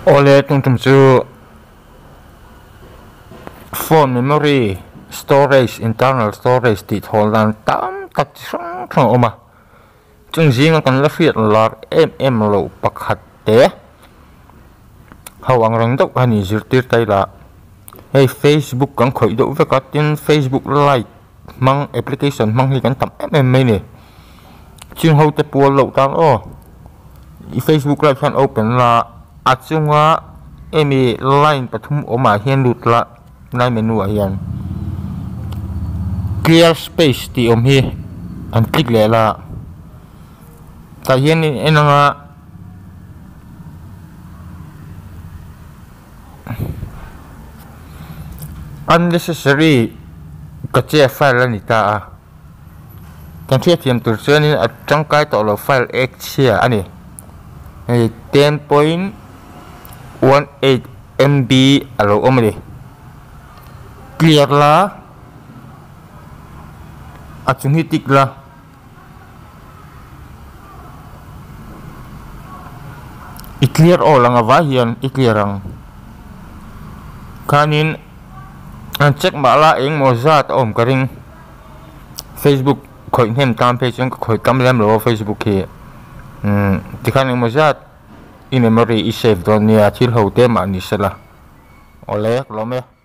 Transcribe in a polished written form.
ole tung chu phone memory storage internal storage ti thol dan tam tak sang thang oma chung jing kan la fiat lar lo pakhat te hawang rang dok ani zirtir taila hey Facebook kan khoi do veka tin Facebook lite mang application mang hi kan tam mai ne chung ho te pol lo tang o i Facebook live kan open la achunga emi line pathum oma hian lut la nai menu a hian clear space ti om hi an click le la ta hian enanga unnecessary kache file ani ta kan thia thiam tur chuanin a tangkai to lo file x chia ani 10.18 MB alo omri clear la achungi tik la i clear all anga va hian i clear ang kanin an check ma la eng mo zat om karing Facebook khoi hem tam page ang khoi kam lem lo Facebook hi tikhan eng mo zat in memory i save don nia thil ho te ma ni sela ole lome